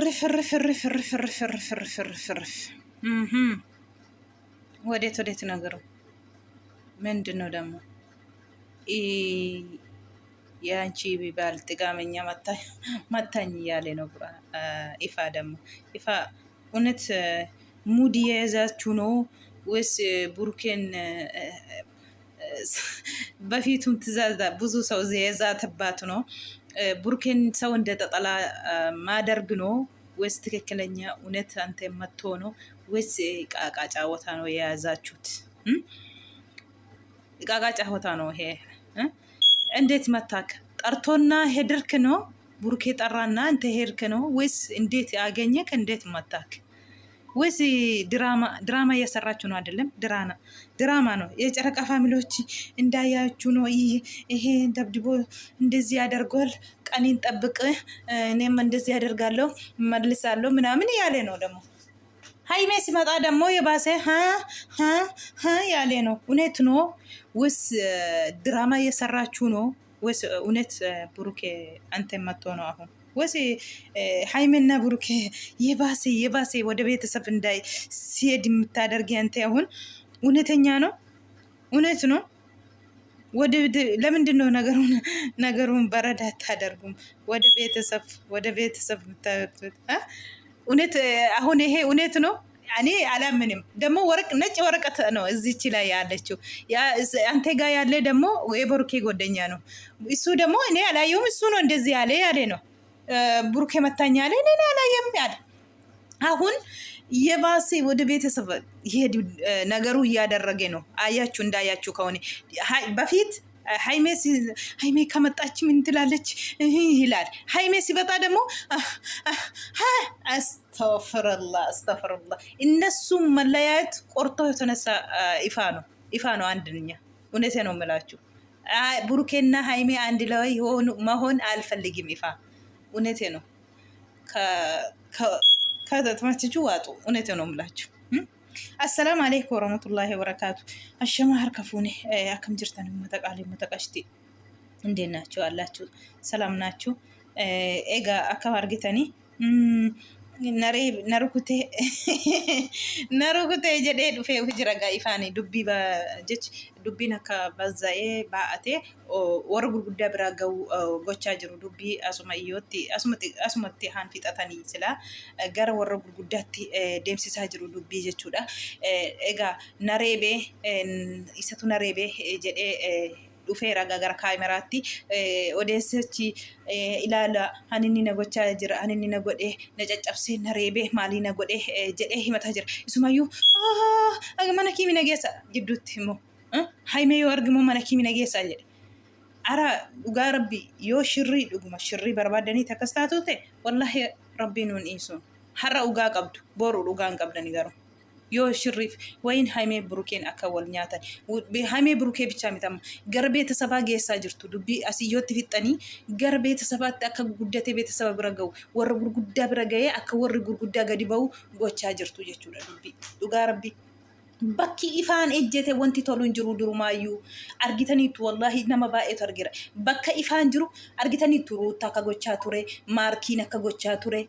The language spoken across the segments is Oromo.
እርፍ እርፍ እርፍ እርፍ እርፍ እርፍ እርፍ እርፍ እርፍ ወዴት ነገሩ ምንድን ነው ደግሞ? የአንቺ ቢባል ጥጋመኛ መታኝ እያለ ነው ኢፋ። ደግሞ ኢፋ እውነት ሙድ የያዛችሁ ነው ወይስ ቡሩኬን በፊቱም ትእዛዝ ብዙ ሰው የዛተባት ነው? ቡሩኬን ሰው እንደተጠላ ማደርግ ነው ወይስ ትክክለኛ እውነት አንተ መጥቶ ነው ወይስ ቃቃ ጫወታ ነው የያዛችሁት? ቃቃ ጫወታ ነው ይሄ። እንዴት መታክ? ጠርቶና ሄድርክ ነው? ቡሩኬ ጠራና አንተ ሄድክ ነው ወይስ እንዴት ያገኘክ? እንዴት መታክ? ወይስ ድራማ እየሰራችሁ ነው? አይደለም ድራማ ነው። የጨረቃ ፋሚሊዎች እንዳያችሁ ነው። ይሄ ደብድቦ እንደዚህ ያደርጓል፣ ቀኔን ጠብቅ፣ እኔም እንደዚህ ያደርጋለሁ መልሳለሁ ምናምን ያለ ነው። ደግሞ ሀይሜ ሲመጣ ደግሞ የባሰ ያለ ነው። እውነት ነው ወይስ ድራማ እየሰራችሁ ነው? ወይስ እውነት ቡሩኬ አንተ መጥቶ ነው አሁን? ወይስ ሀይሜና ቡሩኬ የባሴ ወደ ቤተሰብ እንዳይ ሲሄድ የምታደርግ አንተ አሁን እውነተኛ ነው? እውነት ነው? ለምንድን ነው ነገሩን በረዳ አታደርጉም? ወደ ቤተሰብ እውነት አሁን ይሄ እውነት ነው? እኔ አላምንም። ደግሞ ነጭ ወረቀት ነው እዚች ላይ ያለችው። አንተ ጋር ያለ ደግሞ የቡሩኬ ጓደኛ ነው። እሱ ደግሞ እኔ አላየሁም። እሱ ነው እንደዚህ ያለ ነው። ቡሩኬ መታኛ ላይ እኔ አላየም ያለ። አሁን የባሴ ወደ ቤተሰብ ይሄድ ነገሩ እያደረገ ነው። አያችሁ እንዳያችሁ ከሆነ በፊት ሀይሜ ከመጣች ምን ትላለች ይላል። ሀይሜ ሲበጣ ደግሞ አስተፍርላ። እነሱ መለያየት ቆርጦ የተነሳ ይፋ ነው አንደኛ። እውነቴ ነው የምላችሁ። ቡሩኬና ሀይሜ አንድ ላይ መሆን አልፈልግም ይፋ። እውነቴ ነው። ከተመችችሁ ዋጡ። እውነቴ ነው የምላችሁ። አሰላም አለይኩም ወረህመቱላሂ ወበረካቱ። አሸማህር ከፉኔ አክም ጅርተን መተቃሽቲ እንዴት ናችሁ? አላችሁ ሰላም ናችሁ? ኤጋ አካብ አርጊተኒ narukutee jedhee dhufee jira ifaanii dubbiin akka bazza'ee baa'atee warra gurguddaa biraa ga'uu gochaa jiru. Dubbii asumatti haan fixatanii sila gara warra gurguddaatti deemsisaa jiru dubbii jechuudha. Egaa nareebee isatu nareebee jedhee dhufeera gara kaameraatti odeessachi ilaala haninni na gochaa jira, haninni na godhee na caccabsee na reebee maalii na godhee jedhee himataa jira. Isumayyuu mana kiimina geessa jidduutti immoo haimee yoo argimoo mana kiimina geessaa jedhe. Ara dhugaa rabbi yoo shirrii dhuguma shirrii barbaadanii takkas taatu ta'e wallahi rabbiin nuun dhiisu. Har'a dhugaa qabdu boru dhugaa hin qabdani garuu. yoo shirriif wayin haimee burukeen akka wal nyaatan haimee burukee bicha mitama gara beetasabaa geessaa jirtu dubbii asiyyootti fixanii gara beetasabaatti akka guddate beetasaba bira ga'u warra gurguddaa bira ga'ee akka warri gurguddaa gadi ba'u gochaa jirtu jechuudha. Dubbii dhugaa rabbii bakki ifaan ejjete wanti tolu hin jiru. Durumaayyuu argitaniitu wallahi nama baay'eetu argira. Bakka ifaan jiru argitaniitu Ruutaa akka gochaa ture, Maarkiin akka gochaa ture,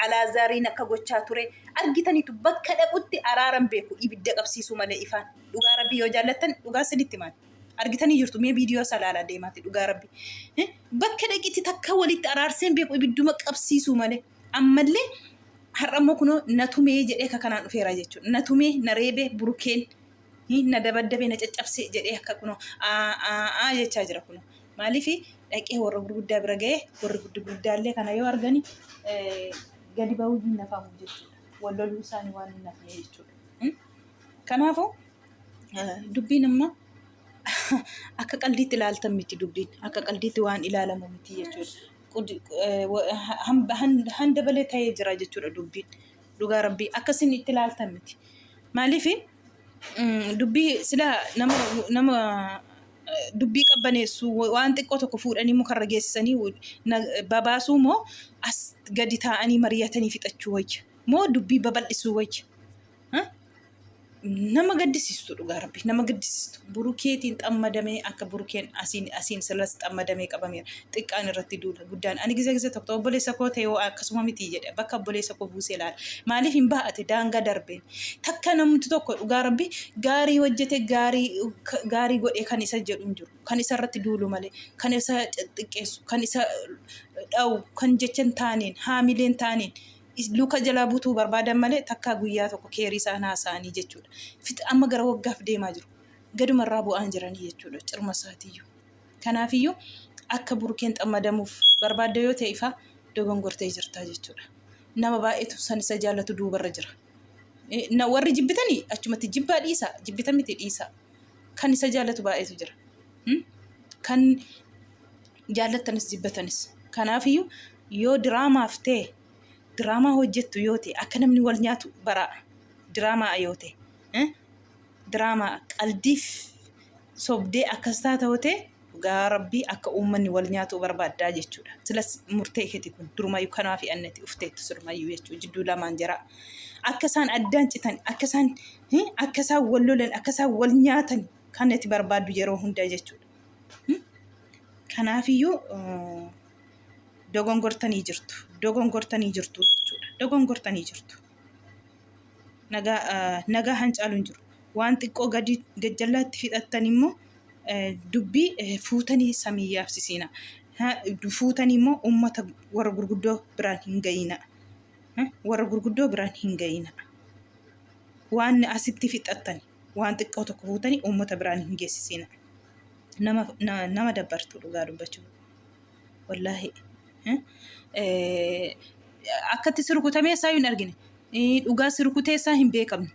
Alaazariin akka gochaa ture argitaniitu bakka dhaqutti araaran beeku ibidda qabsiisuu malee ifaan. Dhugaa rabbii yoo jaallattan dhugaa sinitti maal argitanii jirtu mee viidiyoo salaalaa deemaati. Dhugaa rabbii bakka dhaqitti takka walitti araarseen beeku ibidduma qabsiisuu malee ammallee har'ammoo kunoo natumee jedhee akka kanaan dhufeera jechuudha. Natumee na reebee burukeen na dabaddabee na caccabsee jedhee akka kunoo jechaa jira kunoo. Maaliif dhaqee warra gurguddaa bira ga'ee warri gurguddaallee kana yoo argani gadi ba'uu hin nafamu jechuudha. Walloluu isaanii waan hin nafne jechuudha. Kanaafuu dubbiin amma akka qaldiitti ilaaltan miti. Dubbiin akka qaldiitti waan ilaalamu miti jechuudha. handa balee ta'ee jira jechuudha dubbiin. Dhugaa rabbii akkasin itti ilaaltan miti. Maaliif dubbii sila nama dubbii qabbaneessu waan xiqqoo tokko fuudhanii mukarra geessisanii babaasuu moo as gadi taa'anii mari'atanii fixachuu wayya moo dubbii babal'isuu wayya? nama gaddisiistu dhugaa rabbi nama gaddisiistu burukeetiin xammadamee akka burukeen asiin silas xammadamee qabameera xiqqaan irratti duula guddaan ani giza tokko obboleessa koo ta'e akkasuma miti jedhe bakka obboleessa koo buusee laala maaliif hin baate daangaa darbeen takka namni tokko dhugaa rabbi gaarii hojjete gaarii godhee kan isa jedhu hin jiru kan isa irratti duulu malee kan isa xiqqeessu kan isa dhawu kan jechan taaneen haamileen taaneen luka jalaa buutuu barbaadan malee takka guyyaa tokko keerii isaan haasa'anii jechuudha. Amma gara waggaaf deemaa jiru. Gadumarraa bu'aan jiranii jechuudha cirma isaatiiyyuu. Kanaafiyyuu akka burukeen xammadamuuf barbaadda yoo ta'e ifaa dogongortee jirtaa jechuudha. Nama baay'eetu san isa jaallatu duubarra jira. Warri jibbitanii achumatti jibbaa dhiisaa jibbitan miti dhiisaa. Kan isa jaallatu baay'eetu jira. Kan jaallattanis jibbatanis. Kanaafiyyuu yoo diraamaaf ta'e diraamaa hojjettu yoo ta'e akka namni wal nyaatu bara diraamaa yoo ta'e diraamaa qaldiif sobdee akkas taata yoo ta'e dhugaa rabbii akka uummanni wal nyaatu barbaaddaa jechuudha. Silas murtee keeti kun durumayyuu kanaa fi annati ufteettu sirmayyuu jechuudha jidduu lamaan jira. Akka isaan addaan citan akka isaan wal lolan akka isaan wal nyaatan kan itti barbaaddu yeroo hundaa jechuudha. Kanaafiyyuu dogongortanii jirtu jechuudha. Dogongortanii jirtu. Nagaa hancaalu hin jiru. Waan xiqqoo gajjallaatti fixattan immoo dubbii fuutanii samii yaabsisiina. Fuutanii immoo uummata warra gurguddoo biraan hin ga'ina. Waan asitti fixattan waan xiqqoo tokko fuutanii uummata biraan hin geessisiina. Nama dabbartu dhugaa dubbachuu. Wallaahi. Akkatti sirkutamee isaa hin argine dhugaa sirkutee isaa hin beekamne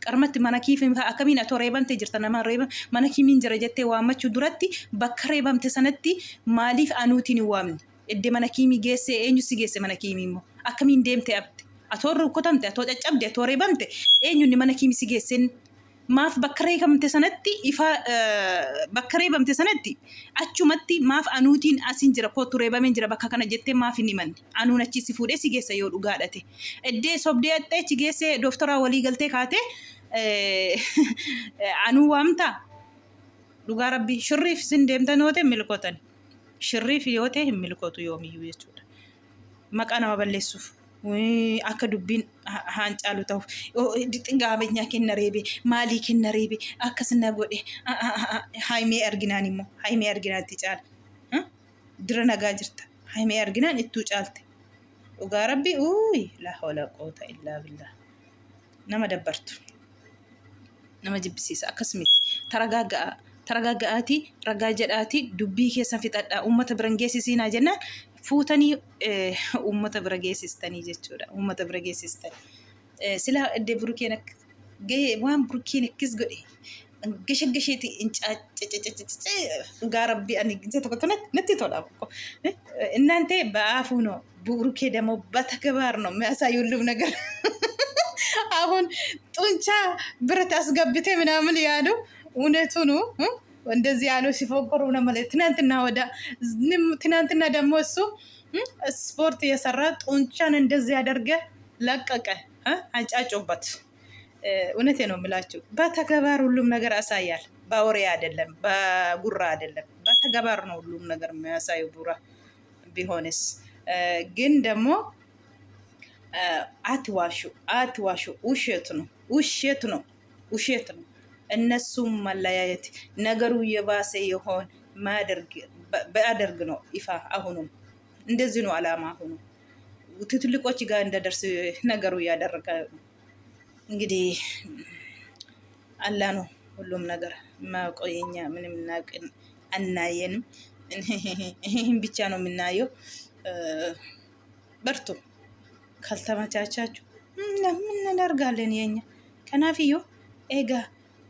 qarmatti mana kiifin akkamiin atoo reebamtee jirta nama reeba mana kiimiin jira jettee waammachuu duratti bakka reebamte sanatti maaliif anuutiin hin waamne iddoo mana kiimii geessee eenyu si geesse mana kiimii immoo akkamiin deemte abte atoo rukutamte atoo caccabde atoo reebamte eenyuun mana kiimii si geesseen maaf bakka reebamte sanatti bakka reebamte sanatti achumatti maaf anuutiin asiin jira kootu reebameen jira bakka kana jettee maaf hin himanne anuun achi si fuudhee si geessa yoo dhugaadhate eddee sobdee addee achi geessee dooftaraa walii galtee kaatee anuu waamtaa dhugaa rabbii shirriif sin deemtan yoo ta'e milkootan shirriif yoo ta'e hin milkootu yoomiyyuu jechuudha maqaa nama balleessuuf. Akka dubbiin hancaalu ta'uuf xingaabeenyaa kenna reebe maalii kenna reebe akkasina godhe haimee arginaan immoo haimee arginaatti caala dira nagaa jirta haimee arginaan ittuu caalte dhugaa rabbi laa hawla quwwata illaa billah nama dabbartu nama jibbisiisa akkasumatti taragaaga'aatii ragaa jedhaatii dubbii keessan fixadhaa uummata biran geessisiinaa jennaan fuutanii uummata bira geessistanii jechuudha. Uummata bira geessistanii. Silaa iddee burukeen waan burukeen akkis godhe gasheetti dhugaa rabbii ani tokko natti tola. እናንተ በአፉ ነው ቡሩኬ ደግሞ በተግባር ነው የሚያሳይ ሁሉም ነገር። አሁን ጡንቻ ብረት አስገብቴ ምናምን ያሉ እውነቱ ነው። እንደዚህ ያለው ሲፎክሩ ነው ማለት ትናንትና ደግሞ እሱ ስፖርት የሰራ ጡንቻን እንደዚህ ያደርገ ለቀቀ አንጫጩበት እውነቴ ነው የምላችሁ በተግባር ሁሉም ነገር ያሳያል በወሬ አይደለም በጉራ አይደለም በተግባር ነው ሁሉም ነገር የሚያሳየው ቡራ ቢሆንስ ግን ደግሞ አትዋሹ ውሸት ነው እነሱም መለያየት ነገሩ የባሰ ይሆን በአደርግ ነው ይፋ አሁንም እንደዚህ ነው አላማ አሁኑ ትልቆች ጋር እንደደርስ ነገሩ ያደረገ እንግዲህ አላህ ነው ሁሉም ነገር ማቆየኛ ምንም አናየንም ይሄን ብቻ ነው የምናየው በርቱ ካልተመቻቻችሁ ምን እናደርጋለን የኛ ከናፊዮ ኤጋ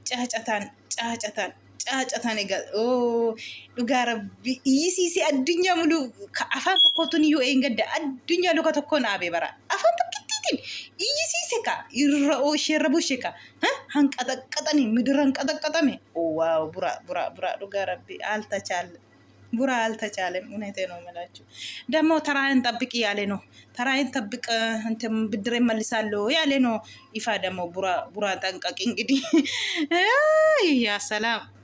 ጫጫታን ኤጋ dhugaa rabbi iyyisiisi addunyaa mulu afaan tokkotuun iyyuu eengada addunyaa luka tokkoon aabee bara afaan tokkittiin iyyisiise ka irra oosheerra bushe ka hanqaxaqqaxani midira hanqaxaqqaxame waaw bura dhugaa rabbi alta chaal ቡራ አልተቻለም። እውነቴ ነው የምላችሁ። ደግሞ ተራህን ጠብቂ ያለ ነው። ተራህን ጠብቅ እንትን ብድር መልሳለሁ ያለ ነው። ይፋ ደግሞ ቡራ ጠንቀቂ እንግዲህ ያ ሰላም